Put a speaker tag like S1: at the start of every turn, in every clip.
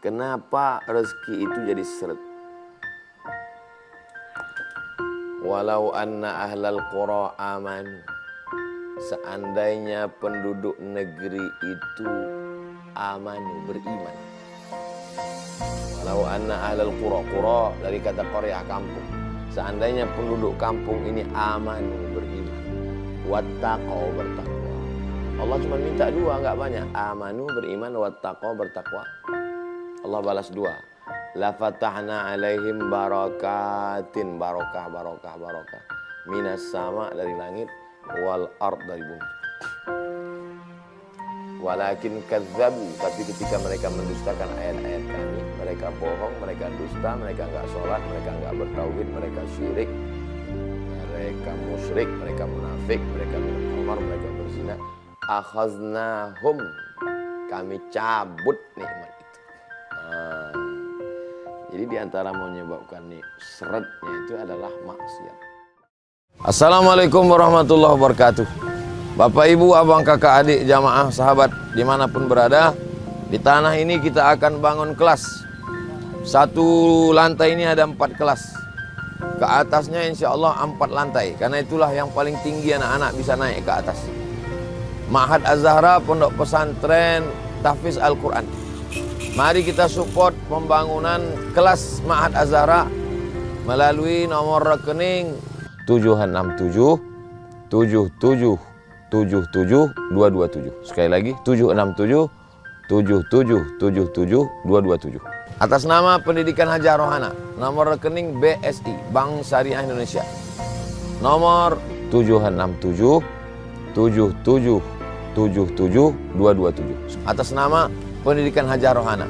S1: Kenapa rezeki itu jadi seret? Walau anna ahlal qura amanu. Seandainya penduduk negeri itu amanu, beriman. Walau anna ahlal qura dari kata qaryah, kampung. Seandainya penduduk kampung ini amanu, beriman. Wattaqau, bertakwa. Allah cuma minta dua, enggak banyak. Amanu, beriman, wattaqau, bertakwa. Allah balas dua. La fatahna alaihim barakatin, barokah, barokah, barokah. Minas sama, dari langit, wal ard, dari bumi. Walakin kadzabu, tapi ketika mereka mendustakan ayat-ayat kami, mereka bohong, mereka dusta, mereka enggak sholat, mereka enggak bertauhid, mereka syirik, mereka musyrik, mereka munafik, mereka minum khamar, mereka berzina. Akhaznahum, kami cabut nikmat itu. Jadi diantara menyebabkan nih seretnya itu adalah maksiat. Assalamualaikum warahmatullahi wabarakatuh. Bapak, ibu, abang, kakak, adik, jamaah, sahabat dimanapun berada, di tanah ini kita akan bangun kelas. Satu lantai ini ada 4 kelas. Ke atasnya insya Allah 4 lantai. Karena itulah yang paling tinggi anak-anak bisa naik ke atas. Ma'had Az-Zahra, pondok pesantren tahfiz Al-Quran. Mari kita support pembangunan kelas Ma'had Az-Zahra melalui nomor rekening 767 77 77 227. Sekali lagi 767 77 77 227. Atas nama Pendidikan Hajah Rohana, nomor rekening BSI, Bank Syariah Indonesia. Nomor 767 77 77 227. Atas nama Pendidikan Hajah Rohana.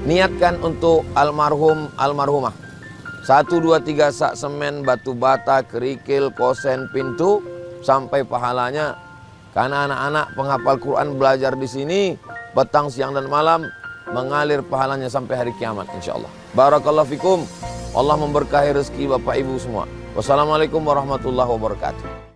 S1: Niatkan untuk almarhumah. 1, 2, 3 sak semen, batu bata, kerikil, kosen, pintu, sampai pahalanya. Karena anak-anak penghafal Quran belajar di sini petang, siang dan malam, mengalir pahalanya sampai hari kiamat insyaallah. Barakallahu fikum. Allah memberkahi rezeki Bapak Ibu semua. Wassalamualaikum warahmatullahi wabarakatuh.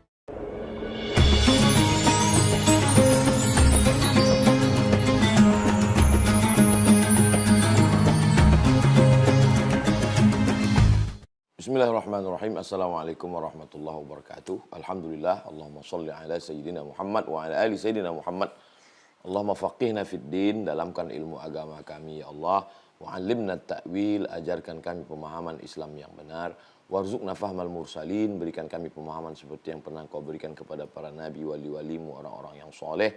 S1: Bismillahirrahmanirrahim. Assalamualaikum warahmatullahi wabarakatuh. Alhamdulillah. Allahumma salli ala Sayyidina Muhammad wa ala ali Sayyidina Muhammad. Allahumma faqihna fid din, dalamkan ilmu agama kami ya Allah. Wa'allimna ta'wil, ajarkan kami pemahaman Islam yang benar. Warzuqna fahmal mursalin, berikan kami pemahaman seperti yang pernah Kau berikan kepada para nabi, wali-walimu, orang-orang yang soleh.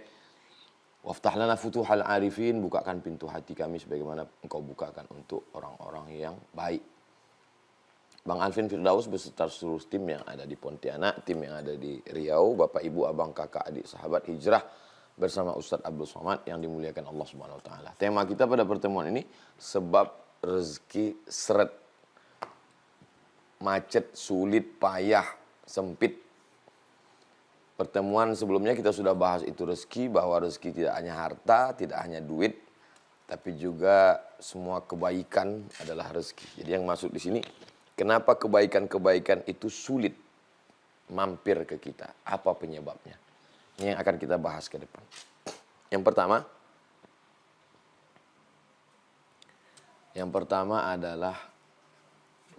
S1: Waftah lana futuhal arifin, bukakan pintu hati kami sebagaimana Engkau bukakan untuk orang-orang yang baik. Bang Alvin Firdaus beserta seluruh tim yang ada di Pontianak, tim yang ada di Riau, Bapak, Ibu, Abang, Kakak, Adik, Sahabat Hijrah bersama Ustadz Abdul Somad yang dimuliakan Allah Subhanahu wa taala. Tema kita pada pertemuan ini, sebab rezeki seret, macet, sulit, payah, sempit. Pertemuan sebelumnya kita sudah bahas itu rezeki, bahwa rezeki tidak hanya harta, tidak hanya duit, tapi juga semua kebaikan adalah rezeki. Jadi yang masuk di sini, kenapa kebaikan-kebaikan itu sulit mampir ke kita? Apa penyebabnya? Ini yang akan kita bahas ke depan. Yang pertama adalah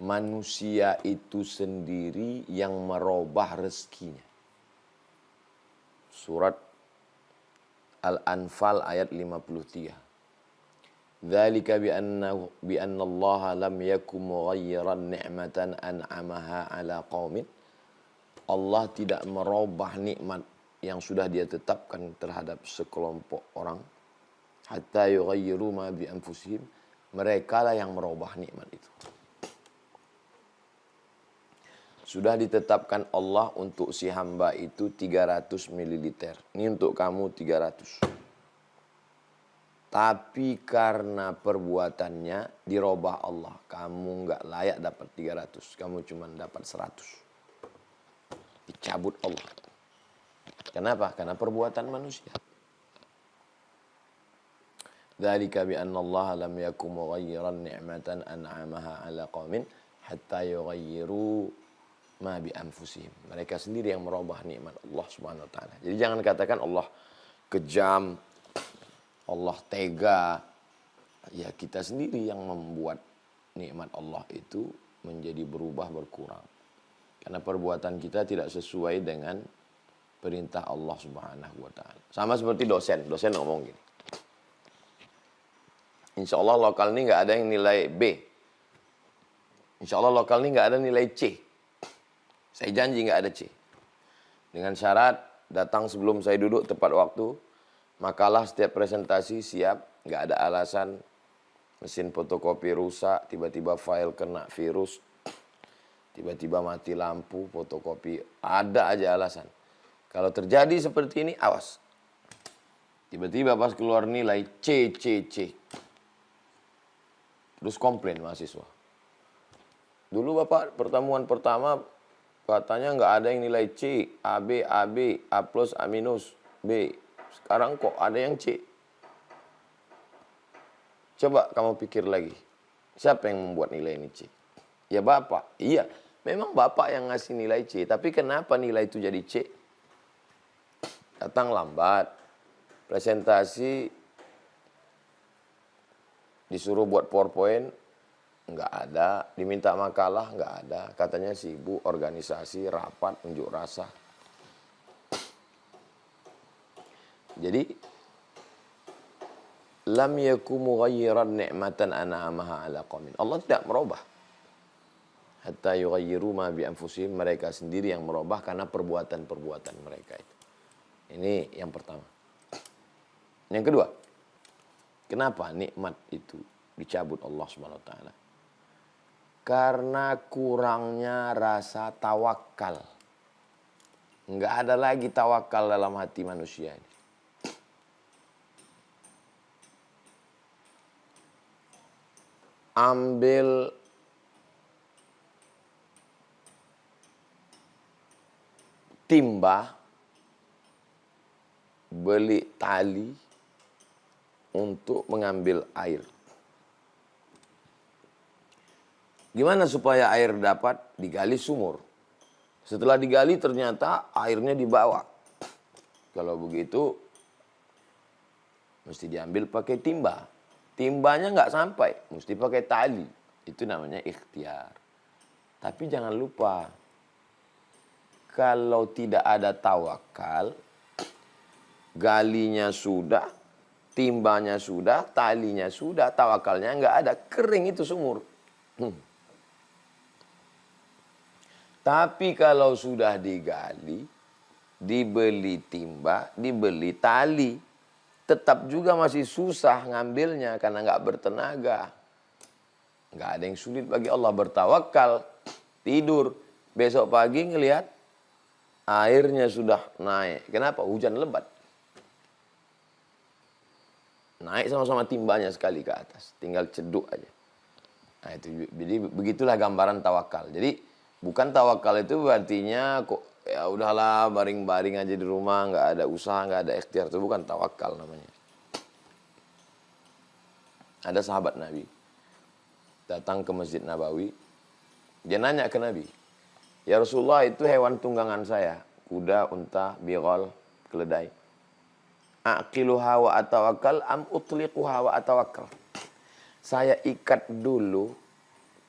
S1: manusia itu sendiri yang merubah rezekinya. Surat Al-Anfal ayat 53. Dzalika bi anna Allah lam yakum mughayyiran ni'matan an'amaha 'ala qaumin. Allah tidak merubah nikmat yang sudah Dia tetapkan terhadap sekelompok orang, hatta yughayyiru ma bi anfusihim. Mereka lah yang merubah nikmat itu. Sudah ditetapkan Allah untuk si hamba itu 300 ml. Ini untuk kamu 300. Tapi karena perbuatannya dirubah Allah. Kamu nggak layak dapat 300. Kamu cuma dapat 100. Dicabut Allah. Kenapa? Karena perbuatan manusia. Dzalika bi anna Allah lam yakum mughayyiran ni'matan an'amaha 'ala qaumin hatta yughayyiru ma bi anfusihim. Mereka sendiri yang merubah nikmat Allah Subhanahu wa taala. Jadi jangan katakan Allah kejam, Allah tega, Ya kita sendiri yang membuat nikmat Allah itu menjadi berubah berkurang. Karena perbuatan kita tidak sesuai dengan perintah Allah Subhanahu wa taala. Sama seperti dosen ngomong gini. Insya Allah lokal ini nggak ada yang nilai B. Insya Allah lokal ini nggak ada nilai C. Saya janji nggak ada C. Dengan syarat datang sebelum saya duduk tepat waktu, makalah setiap presentasi siap, nggak ada alasan mesin fotokopi rusak, tiba-tiba file kena virus, tiba-tiba mati lampu, fotokopi, ada aja alasan. Kalau terjadi seperti ini, awas. Tiba-tiba pas keluar nilai C. Terus komplain mahasiswa. Dulu Bapak pertemuan pertama katanya nggak ada yang nilai C, AB, A plus, A minus, B. Sekarang kok ada yang C? Coba kamu pikir lagi. Siapa yang membuat nilai ini C? Ya Bapak. Iya, memang Bapak yang ngasih nilai C. Tapi kenapa nilai itu jadi C? Datang lambat. Presentasi disuruh buat PowerPoint, nggak ada. Diminta makalah, nggak ada. Katanya sibuk, organisasi, rapat, unjuk rasa. Jadi, lam yaku mughayyiran ni'matan an'amaha ala qaumin. Allah tidak merubah. Hatta yughayyiru ma bi anfusihim, mereka sendiri yang merubah karena perbuatan-perbuatan mereka itu. Ini yang pertama. Yang kedua, kenapa nikmat itu dicabut Allah Subhanahu wa taala? Karena kurangnya rasa tawakal. Enggak ada lagi tawakal dalam hati manusia ini. Ambil timba, beli tali untuk mengambil air. Gimana supaya air dapat? Digali sumur. Setelah digali ternyata airnya di bawah. Kalau begitu mesti diambil pakai timba. Timbanya nggak sampai, mesti pakai tali. Itu namanya ikhtiar. Tapi jangan lupa, kalau tidak ada tawakal, galinya sudah, timbanya sudah, talinya sudah, tawakalnya nggak ada, kering itu sumur. Tapi kalau sudah digali, dibeli timba, dibeli tali, tetap juga masih susah ngambilnya karena nggak bertenaga. Nggak ada yang sulit bagi Allah. Bertawakal, tidur, besok pagi ngelihat airnya sudah naik. Kenapa? Hujan lebat. Naik sama-sama timbanya sekali ke atas. Tinggal ceduk aja. Nah itu, jadi begitulah gambaran tawakal. Jadi bukan tawakal itu artinya kok ya udahlah baring-baring aja di rumah, nggak ada usaha, nggak ada ikhtiar. Itu bukan tawakal namanya. Ada sahabat Nabi datang ke Masjid Nabawi. Dia nanya ke Nabi, ya Rasulullah, itu hewan tunggangan saya, kuda, unta, bighal, keledai. Aqiluha wa atawakkal am utliquha wa atawakkal. Saya ikat dulu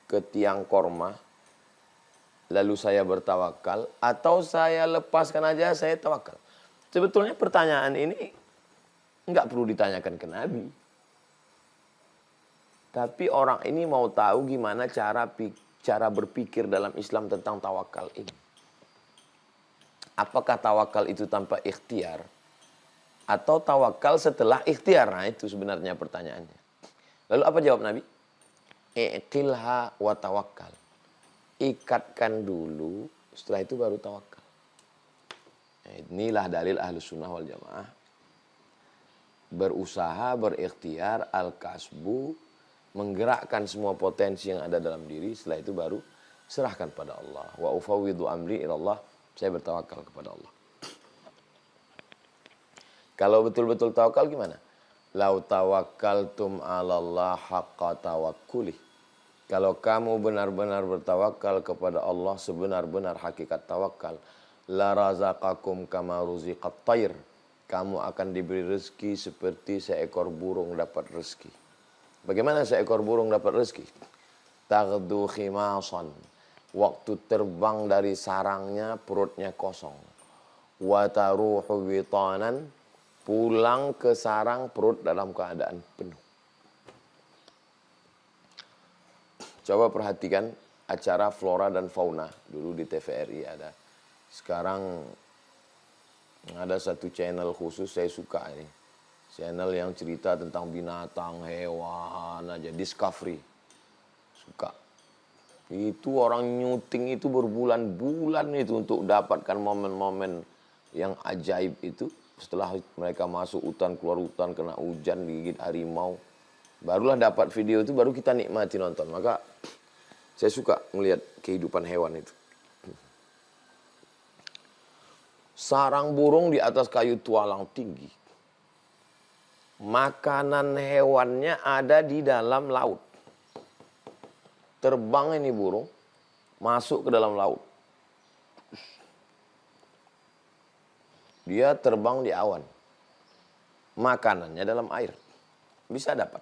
S1: ke tiang korma, lalu saya bertawakal, atau saya lepaskan aja, saya tawakal. Sebetulnya pertanyaan ini nggak perlu ditanyakan ke Nabi. Tapi orang ini mau tahu gimana cara berpikir dalam Islam tentang tawakal ini. Apakah tawakal itu tanpa ikhtiar? Atau tawakal setelah ikhtiar? Nah itu sebenarnya pertanyaannya. Lalu apa jawab Nabi? Iqilha wa tawakkal. Ikatkan dulu, setelah itu baru tawakal. Inilah dalil Ahlus Sunnah wal Jamaah. Berusaha, berikhtiar, al-kasbu, menggerakkan semua potensi yang ada dalam diri, setelah itu baru serahkan pada Allah. Wa ufawwidu amri ilallah, saya bertawakal kepada Allah. Kalau betul-betul tawakal gimana? Lau tawakkaltum 'alallah haqqa tawakkuli. Kalau kamu benar-benar bertawakal kepada Allah sebenar-benar hakikat tawakal, la razaqakum kama ruziqat tayr. Kamu akan diberi rezeki seperti seekor burung dapat rezeki. Bagaimana seekor burung dapat rezeki? Taghdu khimasan. Waktu terbang dari sarangnya perutnya kosong. Wa taruhu witanan. Pulang ke sarang perut dalam keadaan penuh. Coba perhatikan acara flora dan fauna. Dulu di TVRI ada. Sekarang ada satu channel khusus saya suka ini. Channel yang cerita tentang binatang, hewan aja. Discovery. Suka. Itu orang nyuting itu berbulan-bulan itu untuk dapatkan momen-momen yang ajaib itu. Setelah mereka masuk hutan, keluar hutan, kena hujan, digigit harimau. Barulah dapat video itu, baru kita nikmati nonton. Maka saya suka melihat kehidupan hewan itu. Sarang burung di atas kayu tualang tinggi. Makanan hewannya ada di dalam laut. Terbang ini burung, masuk ke dalam laut. Dia terbang di awan. Makanannya dalam air. Bisa dapat.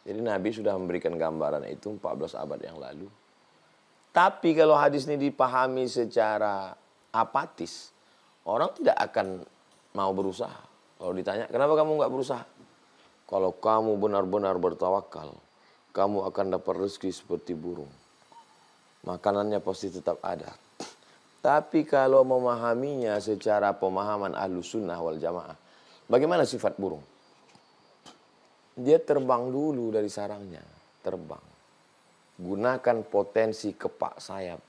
S1: Jadi Nabi sudah memberikan gambaran itu 14 abad yang lalu. Tapi kalau hadis ini dipahami secara apatis, orang tidak akan mau berusaha. Kalau ditanya, kenapa kamu nggak berusaha? Kalau kamu benar-benar bertawakal, kamu akan dapat rezeki seperti burung. Makanannya pasti tetap ada. Tapi kalau memahaminya secara pemahaman Ahlus Sunnah wal Jamaah, bagaimana sifat burung? Dia terbang dulu dari sarangnya, terbang. Gunakan potensi kepak sayap.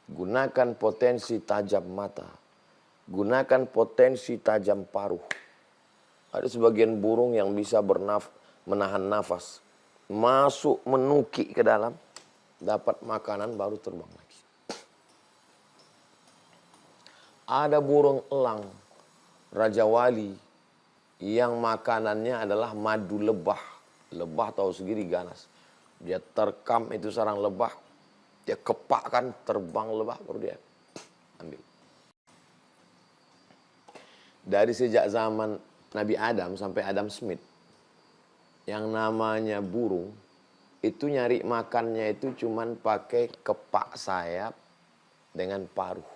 S1: Gunakan potensi tajam mata. Gunakan potensi tajam paruh. Ada sebagian burung yang bisa menahan nafas. Masuk menukik ke dalam, dapat makanan baru terbang lagi. Ada burung elang, Raja Wali, yang makanannya adalah madu lebah. Lebah tahu sendiri ganas. Dia terkam itu sarang lebah, dia kepakkan terbang lebah, baru dia ambil. Dari sejak zaman Nabi Adam sampai Adam Smith, yang namanya burung, itu nyari makannya itu cuman pakai kepak sayap dengan paruh.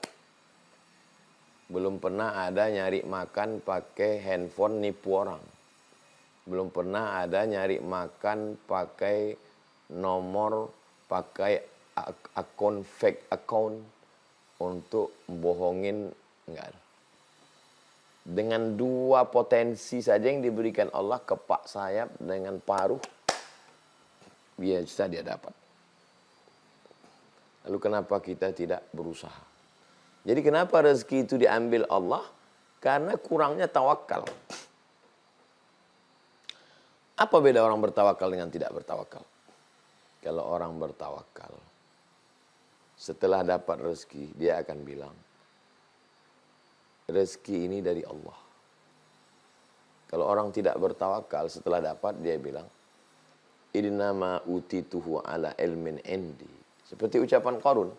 S1: Belum pernah ada nyari makan pakai handphone nipu orang. Belum pernah ada nyari makan pakai nomor, pakai akun fake account untuk bohongin, enggak ada. Dengan dua potensi saja yang diberikan Allah, kepak sayap dengan paruh, biasa dia dapat. Lalu kenapa kita tidak berusaha? Jadi kenapa rezeki itu diambil Allah? Karena kurangnya tawakal. Apa beda orang bertawakal dengan tidak bertawakal? Kalau orang bertawakal, setelah dapat rezeki, dia akan bilang, rezeki ini dari Allah. Kalau orang tidak bertawakal, setelah dapat, dia bilang, innama utituhu ala ilmin indi. Seperti ucapan Qarun.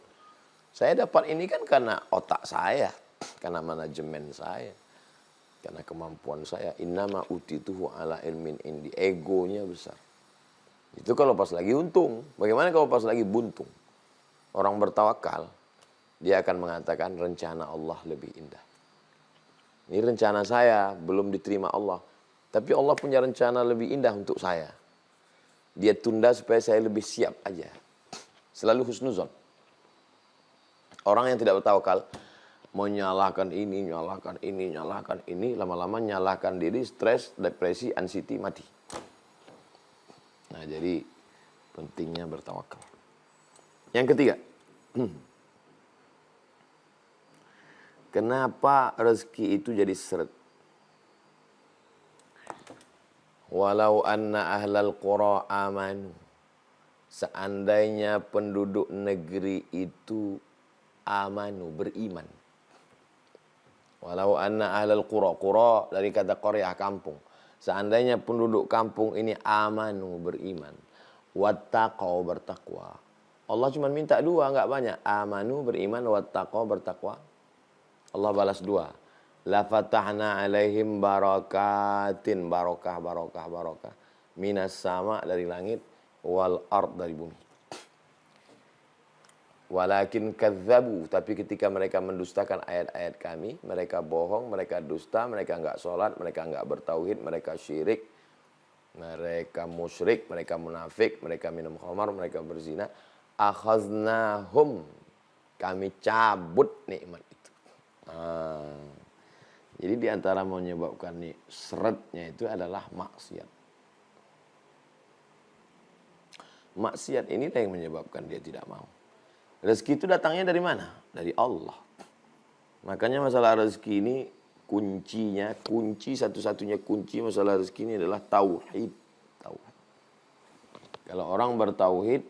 S1: Saya dapat ini kan karena otak saya, karena manajemen saya, karena kemampuan saya. Innama utituhu ala ilmin indi. Egonya besar. Itu kalau pas lagi untung. Bagaimana kalau pas lagi buntung? Orang bertawakal, dia akan mengatakan rencana Allah lebih indah. Ini rencana saya belum diterima Allah, tapi Allah punya rencana lebih indah untuk saya. Dia tunda supaya saya lebih siap aja. Selalu husnuzon. Orang yang tidak bertawakal, menyalahkan ini, nyalahkan ini, lama-lama nyalahkan diri, stres, depresi, anxiety, mati. Nah, jadi pentingnya bertawakal. Yang ketiga, kenapa rezeki itu jadi seret? Walau anna ahlal qura amanu. Seandainya penduduk negeri itu amanu, beriman. Walau anna ahlal qura dari kata qaryah, kampung. Seandainya penduduk kampung ini amanu, beriman. Wattaqau, bertakwa. Allah cuma minta dua, enggak banyak. Amanu, beriman, wattaqau, bertakwa. Allah balas dua. La fatahna alaihim barakatin, barokah. minas sama dari langit, wal ard dari bumi. Walakin kadzabu, tapi ketika mereka mendustakan ayat-ayat kami, mereka bohong, mereka dusta, mereka enggak sholat, mereka enggak bertauhid, mereka syirik, mereka musyrik, mereka munafik, mereka minum khamar, mereka berzina. Akhaznahum, kami cabut nikmat itu. Jadi diantara menyebabkan nih seretnya itu adalah maksiat. Maksiat ini yang menyebabkan dia tidak mau. Rezeki itu datangnya dari mana? Dari Allah. Makanya masalah rezeki ini kunci satu-satunya kunci masalah rezeki ini adalah tauhid. Tauhid. Kalau orang bertauhid,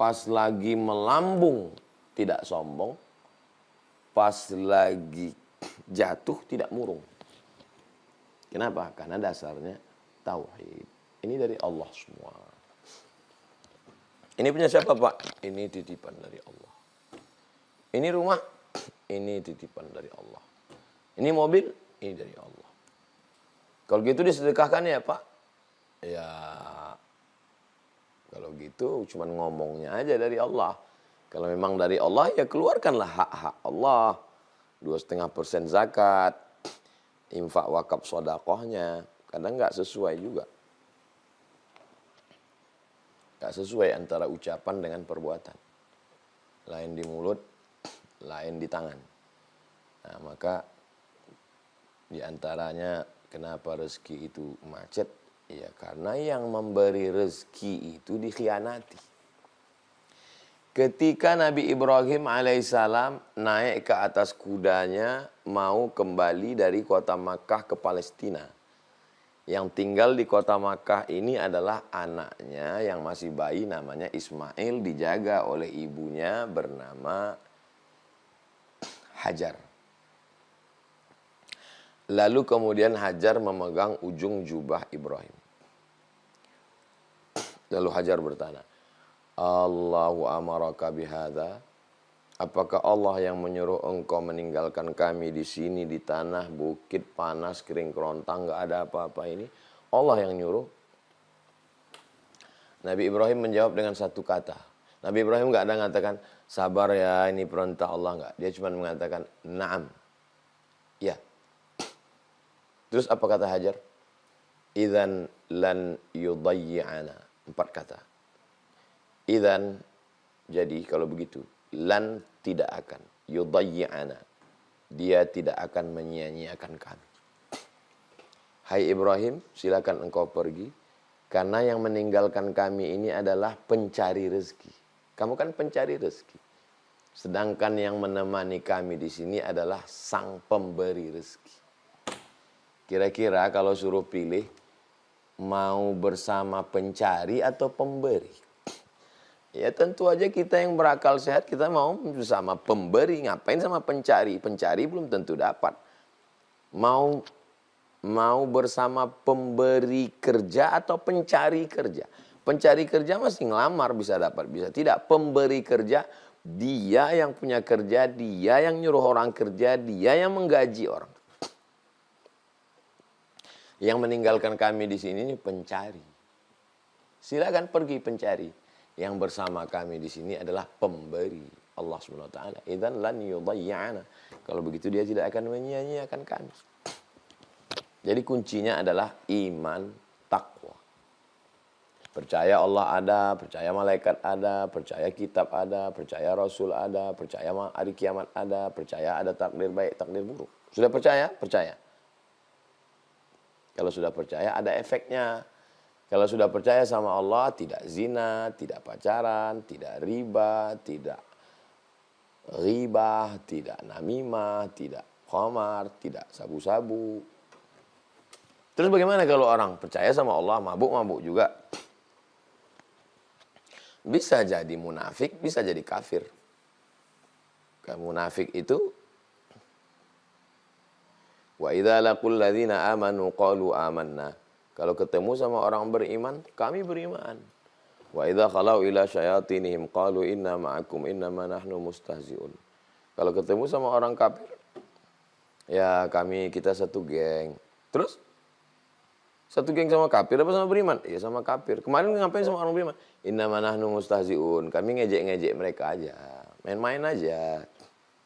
S1: pas lagi melambung tidak sombong, pas lagi jatuh tidak murung. Kenapa? Karena dasarnya tauhid. Ini dari Allah semua. Ini punya siapa, Pak? Ini titipan dari Allah. Ini rumah, ini titipan dari Allah. Ini mobil, ini dari Allah. Kalau gitu disedekahkan ya, Pak? Ya, kalau gitu cuma ngomongnya aja dari Allah. Kalau memang dari Allah, ya keluarkanlah hak-hak Allah. 2,5% zakat, infak wakaf sodakohnya. Kadang nggak sesuai juga. Gak sesuai antara ucapan dengan perbuatan. Lain di mulut, lain di tangan. Nah, maka di antaranya kenapa rezeki itu macet? Ya karena yang memberi rezeki itu dikhianati. Ketika Nabi Ibrahim alaihissalam naik ke atas kudanya mau kembali dari kota Makkah ke Palestina. Yang tinggal di kota Makkah ini adalah anaknya yang masih bayi namanya Ismail, dijaga oleh ibunya bernama Hajar. Lalu kemudian Hajar memegang ujung jubah Ibrahim. Lalu Hajar bertanya, Allahu amaraka bihadza? Apakah Allah yang menyuruh engkau meninggalkan kami di sini di tanah bukit panas kering kerontang nggak ada apa-apa ini? Allah yang nyuruh. Nabi Ibrahim menjawab dengan satu kata. Nabi Ibrahim nggak ada mengatakan sabar ya ini perintah Allah nggak. Dia cuma mengatakan na'am. Ya. Terus apa kata Hajar? Idzan lan yudayyi'ana. 4 kata. Idzan, jadi kalau begitu. Lan tidak akan yudayyi'ana, dia tidak akan menyia-nyiakan kami. Hai Ibrahim, silakan engkau pergi karena yang meninggalkan kami ini adalah pencari rezeki. Kamu kan pencari rezeki. Sedangkan yang menemani kami di sini adalah sang pemberi rezeki. Kira-kira kalau suruh pilih mau bersama pencari atau pemberi? Ya tentu aja kita yang berakal sehat kita mau bersama pemberi. Ngapain sama pencari? Pencari belum tentu dapat. Mau bersama pemberi kerja atau pencari kerja? Pencari kerja masih ngelamar bisa dapat, bisa tidak. Pemberi kerja, dia yang punya kerja, dia yang nyuruh orang kerja, dia yang menggaji orang. Yang meninggalkan kami di sini pencari. Silakan pergi pencari. Yang bersama kami di sini adalah pemberi Allah SWT. Idzan lan yudayyi'ana. Kalau begitu dia tidak akan menyia-nyiakan kami. Jadi kuncinya adalah iman, takwa. Percaya Allah ada, percaya malaikat ada, percaya kitab ada, percaya Rasul ada, percaya hari kiamat ada, percaya ada takdir baik, takdir buruk. Sudah percaya? Percaya. Kalau sudah percaya ada efeknya. Kalau sudah percaya sama Allah, tidak zina, tidak pacaran, tidak riba, tidak ghibah, tidak namimah, tidak khamar, tidak sabu-sabu. Terus bagaimana kalau orang percaya sama Allah, mabuk-mabuk juga? Bisa jadi munafik, bisa jadi kafir. Karena munafik itu wa idza laqul ladzina amanu qalu amanna. Kalau ketemu sama orang beriman, kami beriman. Wa idza khalau ila syayatinihim qalu inna ma'akum innama nahnu mustahzi'un. Kalau ketemu sama orang kafir, ya kita satu geng. Terus satu geng sama kafir apa sama beriman? Iya sama kafir. Kemarin ngapain sama orang beriman? Innama nahnu mustahzi'un. Kami ngejek-ngejek mereka aja. Main-main aja.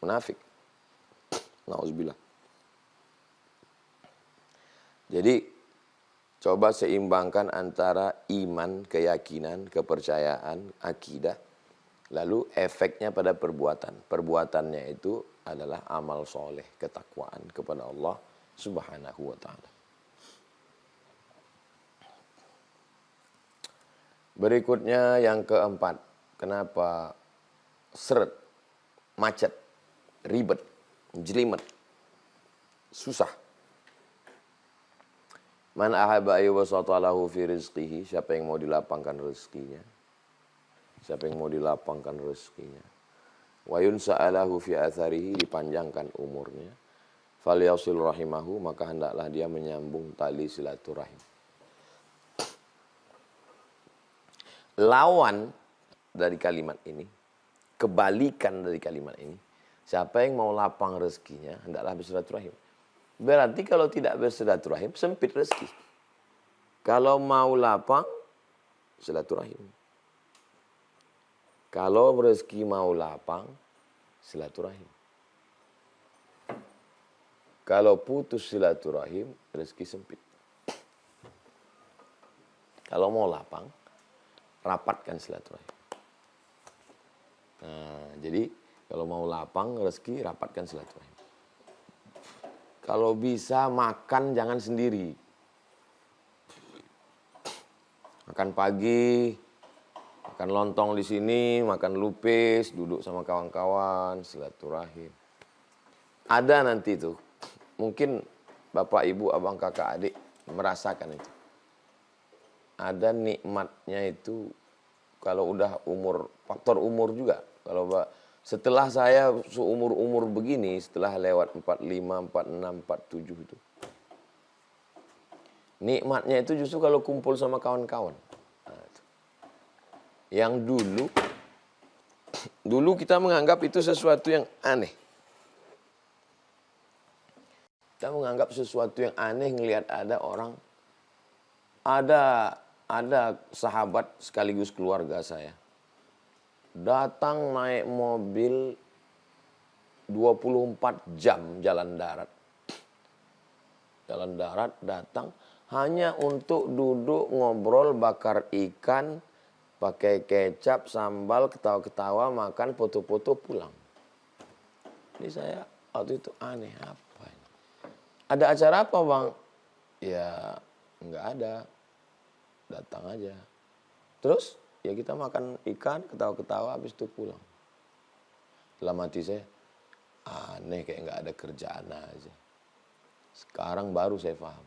S1: Munafik. Nauzubillah. Jadi coba seimbangkan antara iman, keyakinan, kepercayaan, akidah. Lalu efeknya pada perbuatan. Perbuatannya itu adalah amal soleh, ketakwaan kepada Allah Subhanahu wa ta'ala. Berikutnya yang keempat, kenapa seret, macet, ribet, jelimet, susah. Man ahaba ayyubasata lahu fi rizqihi, siapa yang mau dilapangkan rezekinya? Siapa yang mau dilapangkan rezekinya? Wa yunsa'alahu fi atharihi, dipanjangkan umurnya. Falyasil rahimahu, maka hendaklah dia menyambung tali silaturahim. Lawan dari kalimat ini, kebalikan dari kalimat ini, siapa yang mau lapang rezekinya, hendaklah bersilaturahim. Berarti kalau tidak bersilaturahim, sempit rezeki. Kalau mau lapang, silaturahim. Kalau rezeki mau lapang, silaturahim. Kalau putus silaturahim, rezeki sempit. Kalau mau lapang, rapatkan silaturahim. Nah, jadi kalau mau lapang rezeki, rapatkan silaturahim. Kalau bisa makan jangan sendiri. Makan pagi, makan lontong di sini, makan lupis, duduk sama kawan-kawan, silaturahim. Ada nanti tuh, mungkin bapak, ibu, abang, kakak, adik merasakan itu. Ada nikmatnya itu kalau udah umur, faktor umur juga. Kalau setelah saya seumur-umur begini, setelah lewat 45, 46, 47 itu. Nikmatnya itu justru kalau kumpul sama kawan-kawan. Nah, yang dulu kita menganggap itu sesuatu yang aneh. Kita menganggap sesuatu yang aneh ngelihat ada orang, ada sahabat sekaligus keluarga saya. Datang naik mobil 24 jam jalan darat. Jalan darat datang hanya untuk duduk ngobrol, bakar ikan, pakai kecap, sambal, ketawa-ketawa, makan, foto-foto, pulang. Ini saya waktu itu aneh, apa ini? Ada acara apa bang? Ya nggak ada. Datang aja. Terus ya kita makan ikan, ketawa-ketawa, habis itu pulang. Dalam hati saya, aneh kayak nggak ada kerjaan aja. Sekarang baru saya paham.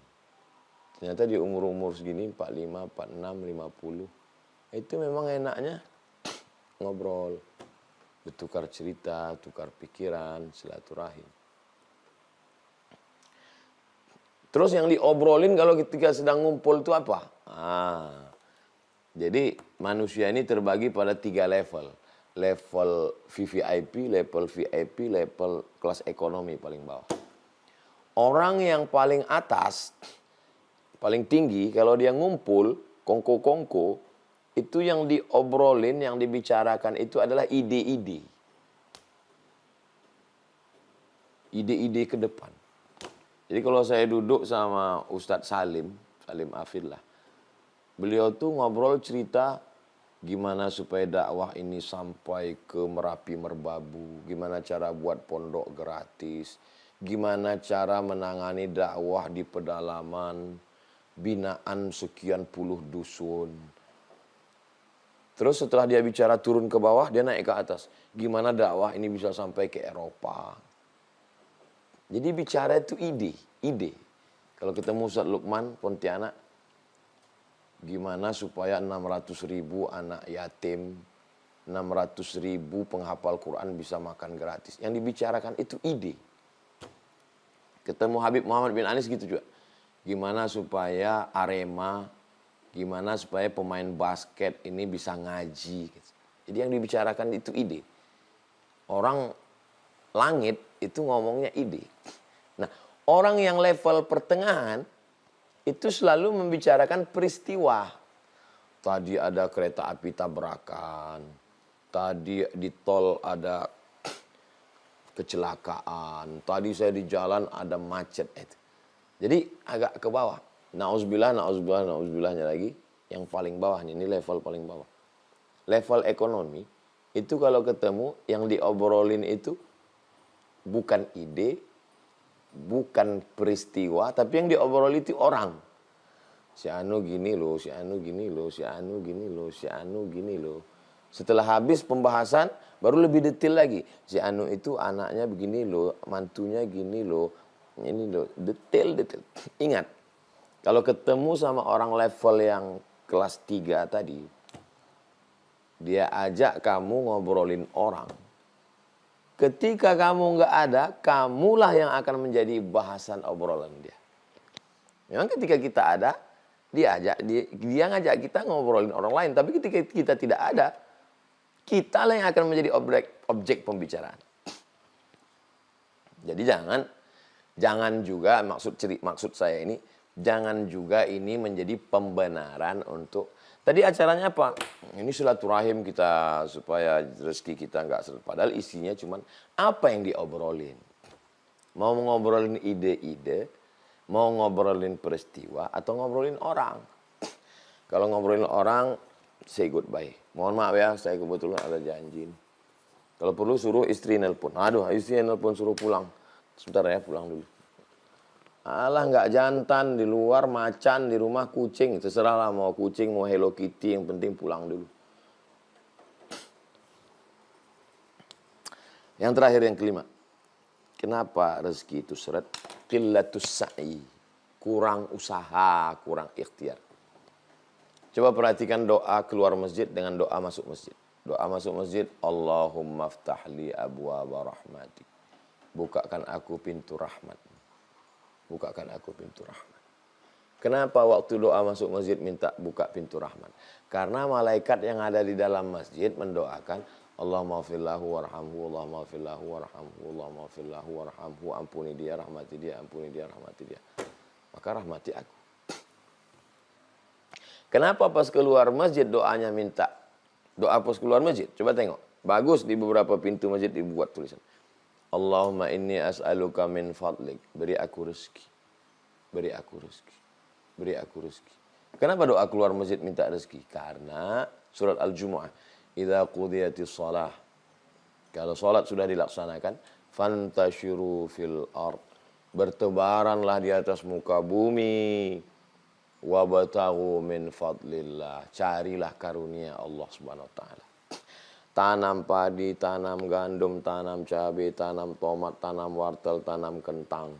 S1: Ternyata di umur-umur segini, 45, 46, 50, itu memang enaknya ngobrol. Bertukar cerita, tukar pikiran, silaturahim. Terus yang diobrolin kalau ketika sedang ngumpul itu apa? Jadi manusia ini terbagi pada 3 level. Level VVIP, level kelas ekonomi paling bawah. Orang yang paling atas, paling tinggi, kalau dia ngumpul, kongko-kongko, itu yang diobrolin, yang dibicarakan itu adalah ide-ide. Ide-ide ke depan. Jadi kalau saya duduk sama Ustadz Salim Afidlah, beliau tuh ngobrol cerita gimana supaya dakwah ini sampai ke Merapi Merbabu, gimana cara buat pondok gratis, gimana cara menangani dakwah di pedalaman, binaan sekian puluh dusun. Terus setelah dia bicara turun ke bawah, dia naik ke atas. Gimana dakwah ini bisa sampai ke Eropa. Jadi bicara itu ide. Kalau ketemu Ustadz Lukman Pontianak, gimana supaya 600.000 anak yatim, 600.000 penghafal Quran bisa makan gratis. Yang dibicarakan itu ide. Ketemu Habib Muhammad bin Anis gitu juga. Gimana supaya Arema, gimana supaya pemain basket ini bisa ngaji. Jadi yang dibicarakan itu ide. Orang langit itu ngomongnya ide. Nah, Orang yang level pertengahan itu selalu membicarakan peristiwa. Tadi ada kereta api tabrakan, tadi di tol ada kecelakaan, tadi saya di jalan ada macet itu. Jadi agak ke bawah. Nauzubillah, nauzubillah, nauzubillahnya lagi. Yang paling bawah ini level paling bawah. Level ekonomi itu kalau ketemu yang diobrolin itu bukan ide, bukan peristiwa, tapi yang diobrolin itu orang. Si Anu gini loh, si Anu gini loh, si Anu gini loh, si Anu gini loh. Setelah habis pembahasan, baru lebih detail lagi. Si Anu itu anaknya begini loh, mantunya gini loh, ini loh, detail. Ingat, kalau ketemu sama orang level yang kelas 3 tadi, dia ajak kamu ngobrolin orang. Ketika kamu nggak ada, kamulah yang akan menjadi bahasan obrolan dia. Memang ketika kita ada, dia ngajak kita ngobrolin orang lain. Tapi ketika kita tidak ada, kita lah yang akan menjadi objek pembicaraan. Jadi jangan juga maksud saya ini, jangan juga ini menjadi pembenaran untuk tadi acaranya apa? Ini silaturahim kita supaya rezeki kita nggak seret. Padahal isinya cuman apa yang diobrolin. Mau ngobrolin ide-ide, mau ngobrolin peristiwa atau ngobrolin orang. Kalau ngobrolin orang, say goodbye. Mohon maaf ya, saya kebetulan ada janji. Kalau perlu suruh istri nelpon. Aduh, istri nelpon suruh pulang. Sebentar ya, pulang dulu. Alah nggak jantan, di luar macan, di rumah kucing. Terserah lah mau kucing, mau Hello Kitty, yang penting pulang dulu. Yang terakhir, yang kelima. Kenapa rezeki itu seret? Qillatus sa'i. Kurang usaha, kurang ikhtiar. Coba perhatikan doa keluar masjid dengan doa masuk masjid. Doa masuk masjid, Allahumma ftahli abwaaba rahmatik. Bukakan aku pintu rahmat. Bukakan aku pintu rahmat. Kenapa waktu doa masuk masjid minta buka pintu rahmat? Karena malaikat yang ada di dalam masjid mendoakan, Allahumma fillahu warhamhu, Allahumma fillahu warhamhu, Allahumma fillahu warhamhu, ampuni dia, rahmati dia, ampuni dia, rahmati dia. Maka rahmati aku. Kenapa pas keluar masjid doanya minta doa pas keluar masjid? Coba tengok. Bagus di beberapa pintu masjid dibuat tulisan. Allahumma inni as'aluka min fadlik. Beri aku rezeki. Beri aku rezeki. Beri aku rezeki. Kenapa doa keluar masjid minta rezeki? Karena surat Al-Jumu'ah. Idza qudiyatis shalah. Kalau salat sudah dilaksanakan, fantashiru fil ard. Bertebaranlah di atas muka bumi. Wabtaghu min fadlillah. Carilah karunia Allah Subhanahu wa taala. Tanam padi, tanam gandum, tanam cabai, tanam tomat, tanam wortel, tanam kentang.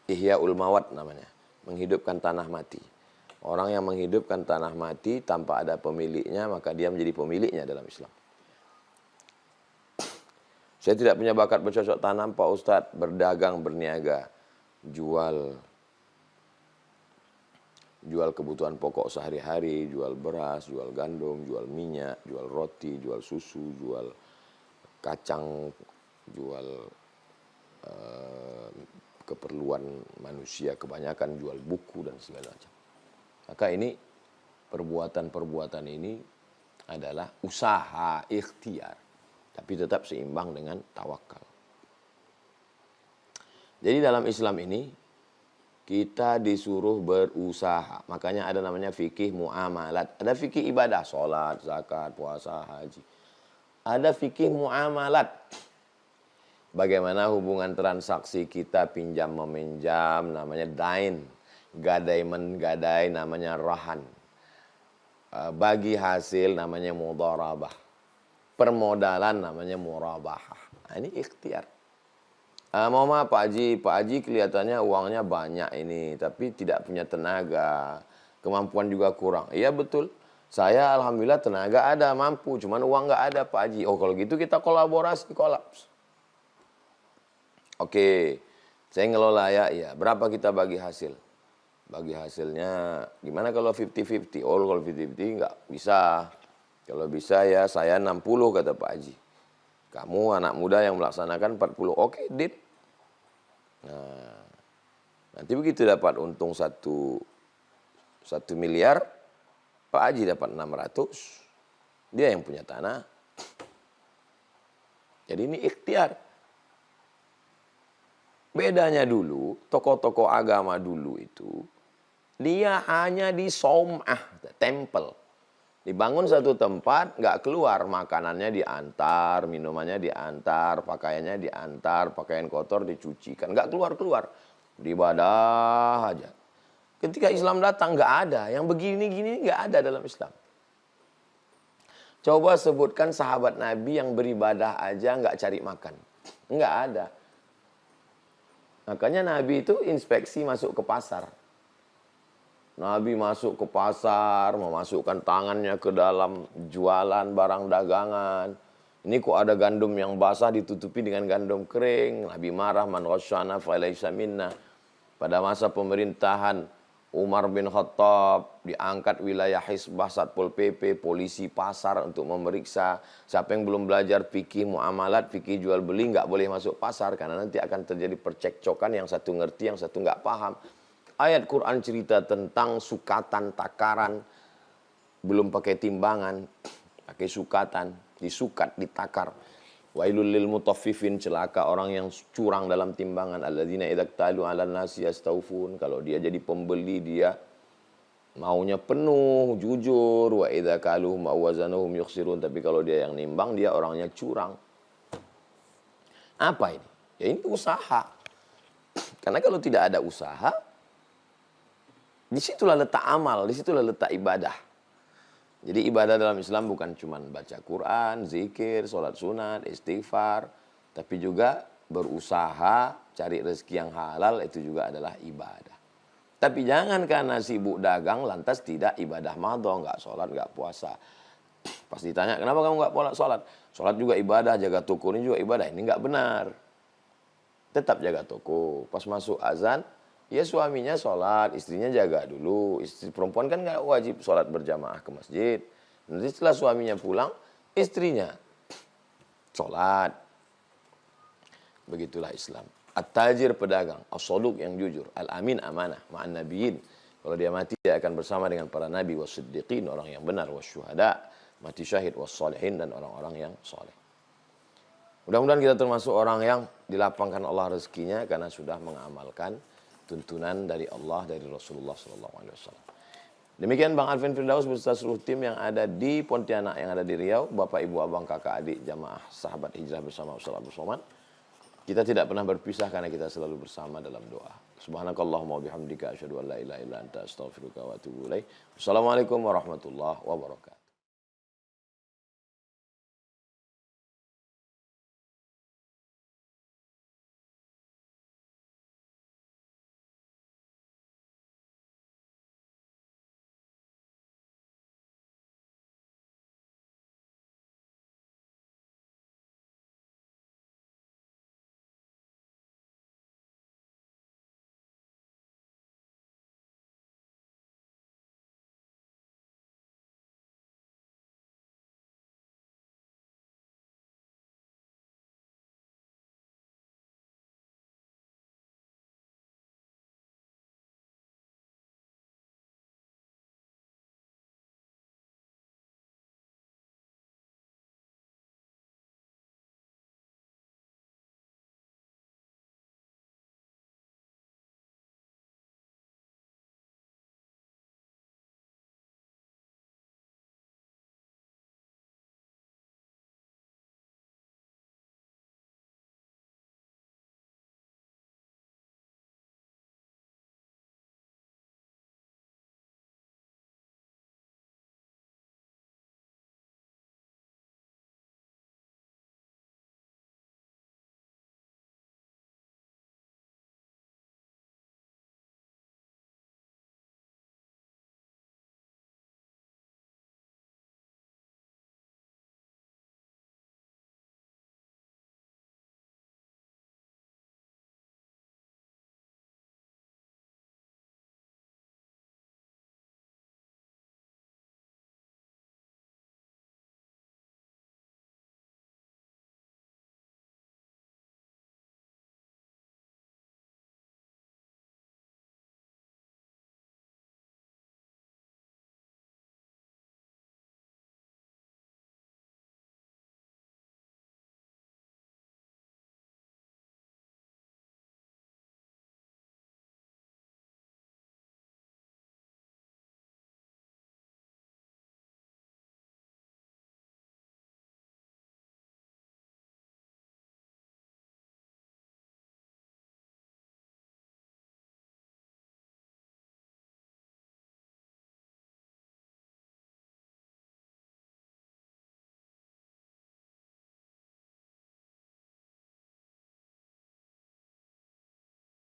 S1: Ihya'ul mawat namanya. Menghidupkan tanah mati. Orang yang menghidupkan tanah mati tanpa ada pemiliknya, maka dia menjadi pemiliknya dalam Islam. Saya tidak punya bakat bercocok tanam, Pak Ustadz. Berdagang, berniaga. Jual kebutuhan pokok sehari-hari, jual beras, jual gandum, jual minyak, jual roti, jual susu, jual kacang, jual keperluan manusia, kebanyakan jual buku dan segala macam. Maka ini perbuatan-perbuatan ini adalah usaha ikhtiar, tapi tetap seimbang dengan tawakal. Jadi dalam Islam ini kita disuruh berusaha. Makanya ada namanya fikih muamalat. Ada fikih ibadah, sholat, zakat, puasa, haji. Ada fikih muamalat. Bagaimana hubungan transaksi kita pinjam meminjam, namanya dain. Gadai menggadai, namanya rahan. Bagi hasil, namanya mudharabah. Permodalan, namanya murabahah. Nah, ini ikhtiar. Mohon maaf Pak Haji kelihatannya uangnya banyak ini, tapi tidak punya tenaga, kemampuan juga kurang. Iya betul, saya alhamdulillah tenaga ada, mampu, cuman uang nggak ada Pak Haji. Oh kalau gitu kita kolaborasi, kolaps. Oke, saya ngelola ya, berapa kita bagi hasil? Bagi hasilnya, gimana kalau 50-50? Oh kalau 50-50 nggak bisa. Kalau bisa ya saya 60 kata Pak Haji. Kamu anak muda yang melaksanakan 40, oke, deal. Nah, nanti begitu dapat untung 1 miliar, Pak Haji dapat 600, dia yang punya tanah. Jadi ini ikhtiar. Bedanya dulu, tokoh-tokoh agama dulu itu, dia hanya di saumah, tempel. Dibangun satu tempat, nggak keluar, makanannya diantar, minumannya diantar, pakaiannya diantar, pakaian kotor dicucikan, nggak keluar-keluar. Beribadah aja. Ketika Islam datang, nggak ada. Yang begini-gini nggak ada dalam Islam. Coba sebutkan sahabat Nabi yang beribadah aja nggak cari makan. Nggak ada. Makanya Nabi itu inspeksi masuk ke pasar. Nabi masuk ke pasar, memasukkan tangannya ke dalam jualan barang dagangan. Ini kok ada gandum yang basah ditutupi dengan gandum kering. Nabi marah, man ghasyana falaysa minna. Pada masa pemerintahan Umar bin Khattab, diangkat wilayah Hisbah Satpol PP, polisi pasar untuk memeriksa siapa yang belum belajar fikih muamalat, fikih jual beli, nggak boleh masuk pasar karena nanti akan terjadi percekcokan, yang satu ngerti, yang satu nggak paham. Ayat Quran cerita tentang sukatan, takaran, belum pakai timbangan, pakai sukatan, disukat, ditakar. Wailul lil mutaffifin, celaka orang yang curang dalam timbangan. Alladzina idza talu 'alan nasi yastawfun. Kalau dia jadi pembeli, dia maunya penuh, jujur. Wa idza kaluhum aw wazanuhum yukhsirun. Tapi kalau dia yang nimbang, dia orangnya curang. Apa ini? Ya ini usaha. Karena kalau tidak ada usaha, disitulah letak amal, disitulah letak ibadah. Jadi ibadah dalam Islam bukan cuma baca Quran, zikir, sholat sunat, istighfar, tapi juga berusaha cari rezeki yang halal, itu juga adalah ibadah. Tapi jangan karena sibuk dagang lantas tidak ibadah madho, nggak sholat, nggak puasa. Pas ditanya, kenapa kamu nggak sholat? Sholat juga ibadah, jaga toko ini juga ibadah. Ini nggak benar. Tetap jaga toko. Pas masuk azan, ya suaminya sholat, istrinya jaga dulu. Istri perempuan kan nggak wajib sholat berjamaah ke masjid. Nanti setelah suaminya pulang, istrinya sholat. Begitulah Islam. At-tajir pedagang, as-saduq yang jujur, al-amin amanah, ma'an nabiyyin. Kalau dia mati, dia akan bersama dengan para nabi, was-siddiqin, orang yang benar, was-syuhada, mati syahid, was-salihin, dan orang-orang yang soleh. Mudah-mudahan kita termasuk orang yang dilapangkan Allah rezekinya karena sudah mengamalkan tuntunan dari Allah, dari Rasulullah SAW. Demikian Bang Alvin Firdaus beserta seluruh tim yang ada di Pontianak, yang ada di Riau, Bapak, Ibu, Abang, Kakak, Adik, Jamaah Sahabat Hijrah bersama Ustaz Abdul Somad. Kita tidak pernah berpisah karena kita selalu bersama dalam doa. Subhanakallahumma wabihamdika asyhadu an la ilaha illa anta astaghfiruka wa atubu ilaik. Wassalamualaikum warahmatullahi wabarakatuh.